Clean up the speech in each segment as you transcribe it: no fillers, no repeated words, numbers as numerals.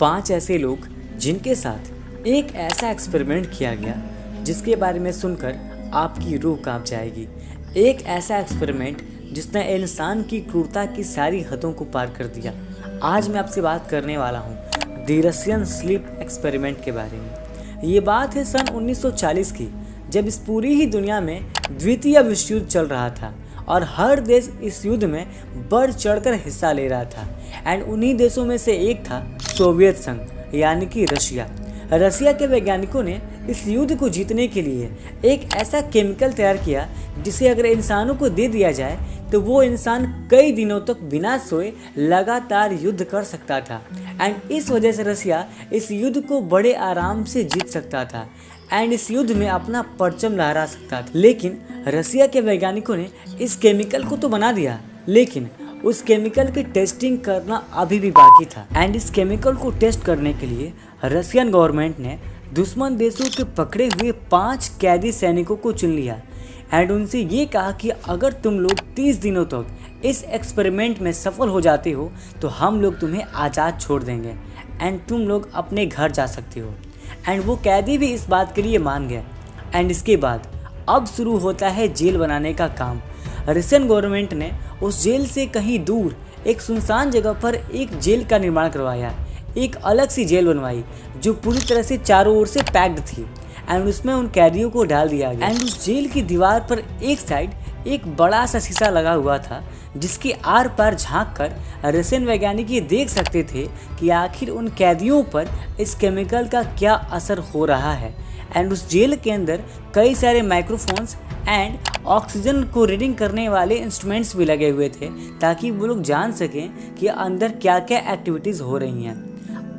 5 ऐसे लोग जिनके साथ एक ऐसा एक्सपेरिमेंट किया गया जिसके बारे में सुनकर आपकी रूह कांप जाएगी। एक ऐसा एक्सपेरिमेंट जिसने इंसान की क्रूरता की सारी हदों को पार कर दिया। आज मैं आपसे बात करने वाला हूँ द रशियन स्लीप एक्सपेरिमेंट के बारे में। ये बात है सन 1940 की, जब इस पूरी ही दुनिया में द्वितीय विश्व युद्ध चल रहा था और हर देश इस युद्ध में बढ़ चढ़कर हिस्सा ले रहा था। एंड उन्हीं देशों में से एक था सोवियत संघ, यानी कि रशिया। रशिया के वैज्ञानिकों ने इस युद्ध को जीतने के लिए एक ऐसा केमिकल तैयार किया जिसे अगर इंसानों को दे दिया जाए तो वो इंसान कई दिनों तक बिना सोए लगातार युद्ध कर सकता था। एंड इस वजह से रशिया इस युद्ध को बड़े आराम से जीत सकता था एंड इस युद्ध में अपना परचम लहरा सकता था। लेकिन रशिया के वैज्ञानिकों ने इस केमिकल को तो बना दिया, लेकिन उस केमिकल की टेस्टिंग करना अभी भी बाकी था। एंड इस केमिकल को टेस्ट करने के लिए रशियन गवर्नमेंट ने दुश्मन देशों के पकड़े हुए 5 कैदी सैनिकों को चुन लिया एंड उनसे ये कहा कि अगर तुम लोग 30 दिनों तक इस एक्सपेरिमेंट में सफल हो जाते हो तो हम लोग तुम्हें आज़ाद छोड़ देंगे एंड तुम लोग अपने घर जा सकते हो। एंड वो कैदी भी इस बात के लिए मान गए। एंड इसके बाद अब शुरू होता है जेल बनाने का काम। रशियन गवर्नमेंट ने उस जेल से कहीं दूर एक सुनसान जगह पर एक जेल का निर्माण करवाया। एक अलग सी जेल बनवाई जो पूरी तरह से चारों ओर से पैक्ड थी एंड उसमें उन कैदियों को डाल दिया गया। एंड उस जेल की दीवार पर एक साइड एक बड़ा सा शीशा लगा हुआ था जिसके आर पार झांक कर रशियन वैज्ञानिक ये देख सकते थे कि आखिर उन कैदियों पर इस केमिकल का क्या असर हो रहा है। एंड उस जेल के अंदर कई सारे माइक्रोफोन्स एंड ऑक्सीजन को रीडिंग करने वाले इंस्ट्रूमेंट्स भी लगे हुए थे ताकि वो लोग जान सकें कि अंदर क्या क्या एक्टिविटीज़ हो रही हैं।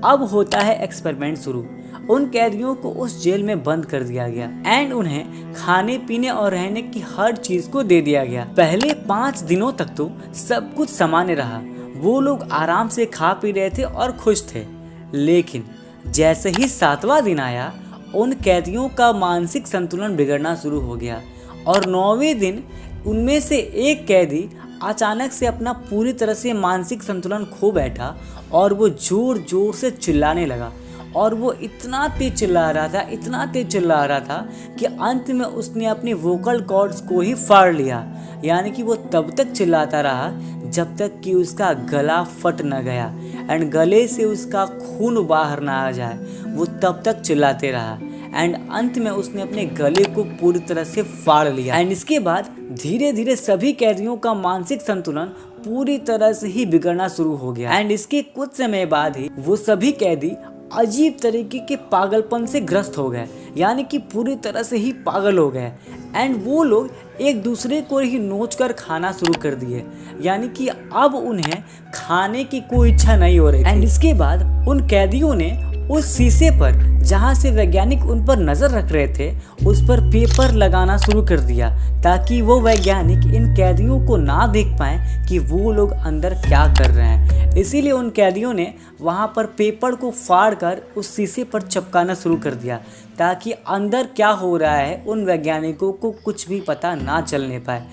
अब होता है एक्सपेरिमेंट शुरू। उन कैदियों को उस जेल में बंद कर दिया गया एंड उन्हें खाने पीने और रहने की हर चीज को दे दिया गया। पहले 5 दिनों तक तो सब कुछ सामान्य रहा, वो लोग आराम से खा पी रहे थे और खुश थे। लेकिन जैसे ही 7वां दिन आया उन कैदियों का मानसिक संतुलन बिगड़ना शुरू हो गया और 9वें दिन उनमें से एक कैदी अचानक से अपना पूरी तरह से मानसिक संतुलन खो बैठा और वो जोर जोर से चिल्लाने लगा। और वो इतना तेज चिल्ला रहा था कि अंत में उसने अपनी वोकल कॉर्ड्स को ही फाड़ लिया। यानी कि वो तब तक चिल्लाता रहा जब तक कि उसका गला फट न गया एंड गले से उसका खून बाहर ना आ जाए। वो तब तक चिल्लाते रहा एंड अंत में उसने अपने गले को पूरी तरह से फाड़ लिया। एंड इसके बाद धीरे धीरे सभी कैदियों का मानसिक संतुलन पूरी तरह से ही बिगड़ना शुरू हो गया। एंड इसके कुछ समय बाद ही वो सभी कैदी अजीब तरीके के पागलपन से ग्रस्त हो गए, यानी कि पूरी तरह से ही पागल हो गए। एंड वो लोग एक दूसरे को ही नोच कर खाना शुरू कर दिए, यानी कि अब उन्हें खाने की कोई इच्छा नहीं हो रही। एंड इसके बाद उन कैदियों ने उस शीशे पर जहाँ से वैज्ञानिक उन पर नज़र रख रहे थे उस पर पेपर लगाना शुरू कर दिया ताकि वो वैज्ञानिक इन कैदियों को ना देख पाएं कि वो लोग अंदर क्या कर रहे हैं। इसीलिए उन कैदियों ने वहाँ पर पेपर को फाड़ कर उस शीशे पर चिपकाना शुरू कर दिया ताकि अंदर क्या हो रहा है उन वैज्ञानिकों को कुछ भी पता ना चलने पाए।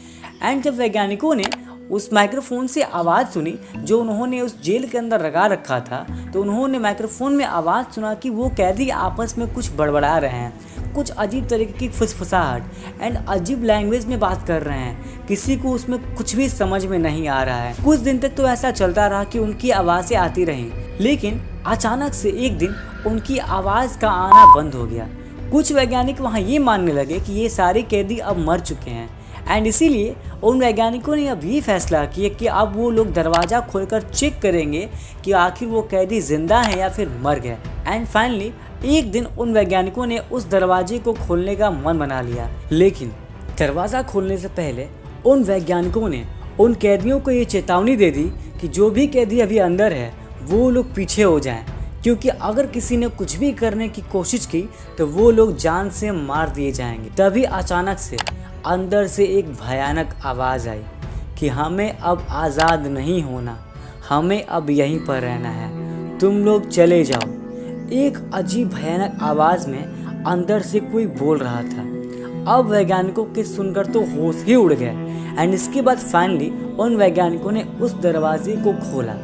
एंड जब वैज्ञानिकों ने उस माइक्रोफोन से आवाज़ सुनी जो उन्होंने उस जेल के अंदर लगा रखा था, तो उन्होंने माइक्रोफोन में आवाज़ सुना कि वो कैदी आपस में कुछ बड़बड़ा रहे हैं, कुछ अजीब तरीके की फुसफुसाहट एंड अजीब लैंग्वेज में बात कर रहे हैं। किसी को उसमें कुछ भी समझ में नहीं आ रहा है। कुछ दिन तक तो ऐसा चलता रहा कि उनकी आवाज़ें आती रहीं, लेकिन अचानक से एक दिन उनकी आवाज़ का आना बंद हो गया। कुछ वैज्ञानिक वहाँ ये मानने लगे कि ये सारे कैदी अब मर चुके हैं एंड इसीलिए उन वैज्ञानिकों ने अब ये फैसला किया कि अब वो लोग दरवाज़ा खोलकर चेक करेंगे कि आखिर वो कैदी जिंदा हैं या फिर मर गए। एंड फाइनली एक दिन उन वैज्ञानिकों ने उस दरवाजे को खोलने का मन बना लिया, लेकिन दरवाज़ा खोलने से पहले उन वैज्ञानिकों ने उन कैदियों को ये चेतावनी दे दी कि जो भी कैदी अभी अंदर है वो लोग पीछे हो जाएं, क्योंकि अगर किसी ने कुछ भी करने की कोशिश की तो वो लोग जान से मार दिए जाएंगे। तभी अचानक से अंदर से एक भयानक आवाज़ आई कि हमें अब आज़ाद नहीं होना, हमें अब यहीं पर रहना है, तुम लोग चले जाओ। एक अजीब भयानक आवाज़ में अंदर से कोई बोल रहा था। अब वैज्ञानिकों के सुनकर तो होश ही उड़ गए एंड इसके बाद फाइनली उन वैज्ञानिकों ने उस दरवाजे को खोला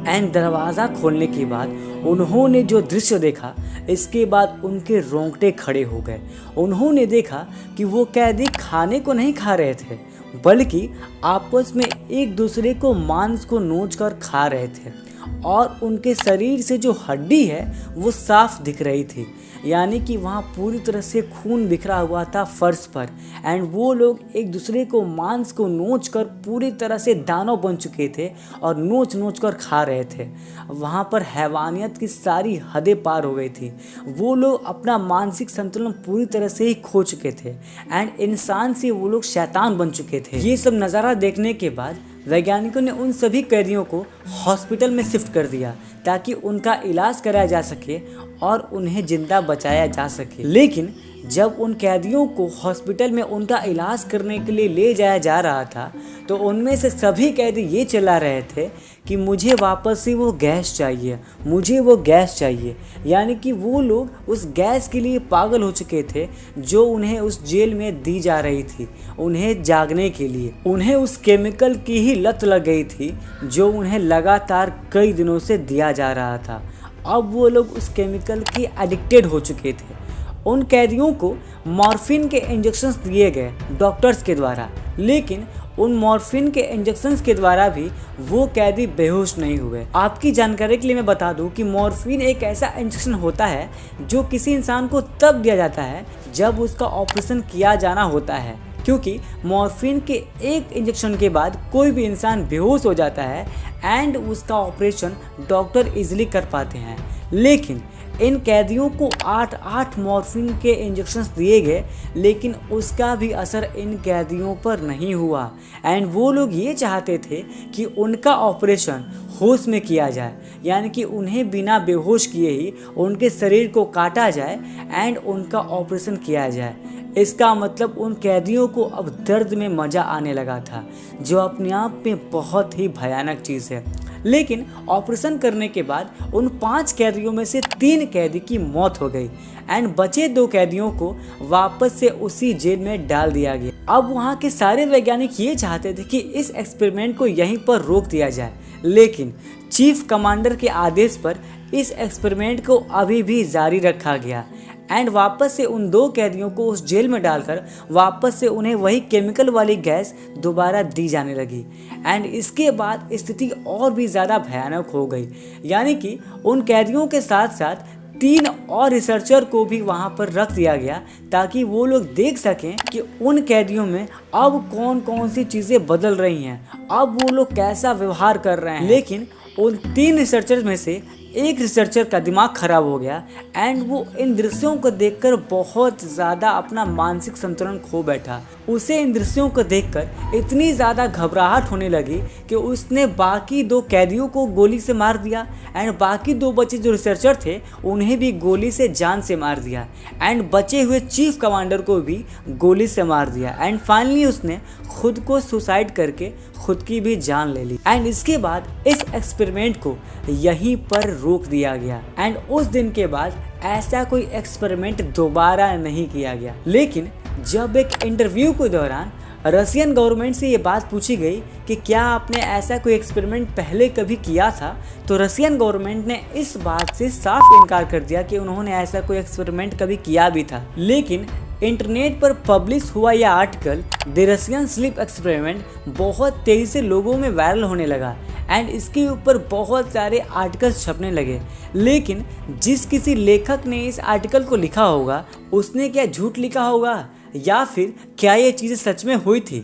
एंड दरवाज़ा खोलने के बाद उन्होंने जो दृश्य देखा, इसके बाद उनके रोंगटे खड़े हो गए। उन्होंने देखा कि वो कैदी खाने को नहीं खा रहे थे, बल्कि आपस में एक दूसरे को मांस को नोच कर खा रहे थे और उनके शरीर से जो हड्डी है वो साफ दिख रही थी, यानी कि वहाँ पूरी तरह से खून बिखरा हुआ था फर्श पर। एंड वो लोग एक दूसरे को मांस को नोच कर पूरी तरह से दानव बन चुके थे और नोच नोच कर खा रहे थे। वहाँ पर हैवानियत की सारी हदें पार हो गई थी। वो लोग अपना मानसिक संतुलन पूरी तरह से ही खो चुके थे एंड इंसान से वो लोग शैतान बन चुके थे। ये सब नज़ारा देखने के बाद वैज्ञानिकों ने उन सभी कैदियों को हॉस्पिटल में शिफ्ट कर दिया ताकि उनका इलाज कराया जा सके और उन्हें जिंदा बचाया जा सके। लेकिन जब उन कैदियों को हॉस्पिटल में उनका इलाज करने के लिए ले जाया जा रहा था, तो उनमें से सभी कैदी ये चिल्ला रहे थे कि मुझे वापस से वो गैस चाहिए, मुझे वो गैस चाहिए। यानी कि वो लोग उस गैस के लिए पागल हो चुके थे जो उन्हें उस जेल में दी जा रही थी, उन्हें जागने के लिए। उन्हें उस केमिकल की ही लत लग गई थी जो उन्हें लगातार कई दिनों से दिया जा रहा था। अब वो लोग उस केमिकल के एडिक्टेड हो चुके थे। उन कैदियों को मॉर्फिन के इंजेक्शंस दिए गए डॉक्टर्स के द्वारा, लेकिन उन मॉर्फिन के इंजेक्शंस के द्वारा भी वो कैदी बेहोश नहीं हुए। आपकी जानकारी के लिए मैं बता दूं कि मॉर्फिन एक ऐसा इंजेक्शन होता है जो किसी इंसान को तब दिया जाता है जब उसका ऑपरेशन किया जाना होता है, क्योंकि मॉर्फिन के एक इंजेक्शन के बाद कोई भी इंसान बेहोश हो जाता है एंड उसका ऑपरेशन डॉक्टर इजीली कर पाते हैं। लेकिन इन कैदियों को 8 मॉर्फिन के इंजेक्शंस दिए गए, लेकिन उसका भी असर इन कैदियों पर नहीं हुआ। एंड वो लोग ये चाहते थे कि उनका ऑपरेशन होश में किया जाए, यानी कि उन्हें बिना बेहोश किए ही उनके शरीर को काटा जाए एंड उनका ऑपरेशन किया जाए। इसका मतलब उन कैदियों को अब दर्द में मज़ा आने लगा था, जो अपने आप में बहुत ही भयानक चीज़ है। लेकिन ऑपरेशन करने के बाद उन 5 कैदियों में से 3 कैदी की मौत हो गई एंड बचे 2 कैदियों को वापस से उसी जेल में डाल दिया गया। अब वहाँ के सारे वैज्ञानिक ये चाहते थे कि इस एक्सपेरिमेंट को यहीं पर रोक दिया जाए, लेकिन चीफ कमांडर के आदेश पर इस एक्सपेरिमेंट को अभी भी जारी रखा गया एंड वापस से उन 2 कैदियों को उस जेल में डालकर वापस से उन्हें वही केमिकल वाली गैस दोबारा दी जाने लगी। एंड इसके बाद स्थिति और भी ज़्यादा भयानक हो गई, यानी कि उन कैदियों के साथ साथ 3 और रिसर्चर को भी वहाँ पर रख दिया गया ताकि वो लोग देख सकें कि उन कैदियों में अब कौन कौन सी चीज़ें बदल रही हैं, अब वो लोग कैसा व्यवहार कर रहे हैं। लेकिन उन 3 रिसर्चर में से एक रिसर्चर का दिमाग खराब हो गया एंड वो इन दृश्यों को देखकर बहुत ज़्यादा अपना मानसिक संतुलन खो बैठा। उसे इन दृश्यों को देखकर इतनी ज़्यादा घबराहट होने लगी कि उसने बाकी 2 कैदियों को गोली से मार दिया एंड बाकी 2 बचे जो रिसर्चर थे उन्हें भी गोली से जान से मार दिया एंड बचे हुए चीफ कमांडर को भी गोली से मार दिया एंड फाइनली उसने खुद को सुसाइड करके खुद की भी जान ले ली। एंड इसके बाद इस एक्सपेरिमेंट को यहीं पर रोक दिया गया एंड उस दिन के बाद ऐसा कोई एक्सपेरिमेंट दोबारा नहीं किया गया। लेकिन जब एक इंटरव्यू के दौरान रशियन गवर्नमेंट से ये बात पूछी गई कि क्या आपने ऐसा कोई एक्सपेरिमेंट पहले कभी किया था, तो रशियन गवर्नमेंट ने इस बात से साफ इनकार कर दिया कि उन्होंने ऐसा कोई एक्सपेरिमेंट कभी किया भी था। लेकिन इंटरनेट पर पब्लिश हुआ यह article the Russian sleep experiment बहुत तेज़ी से लोगों में वायरल होने लगा एंड इसके ऊपर बहुत सारे आर्टिकल्स छपने लगे। लेकिन जिस किसी लेखक ने इस आर्टिकल को लिखा होगा उसने क्या झूठ लिखा होगा या फिर क्या ये चीज़ें सच में हुई थी?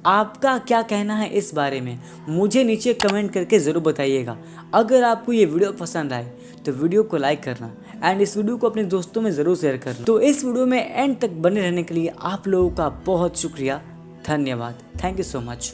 आपका क्या कहना है इस बारे में? मुझे नीचे कमेंट करके ज़रूर बताइएगा। अगर आपको ये वीडियो पसंद आए तो वीडियो को लाइक करना एंड इस वीडियो को अपने दोस्तों में ज़रूर शेयर करना। तो इस वीडियो में एंड तक बने रहने के लिए आप लोगों का बहुत शुक्रिया, धन्यवाद। Thank you so much.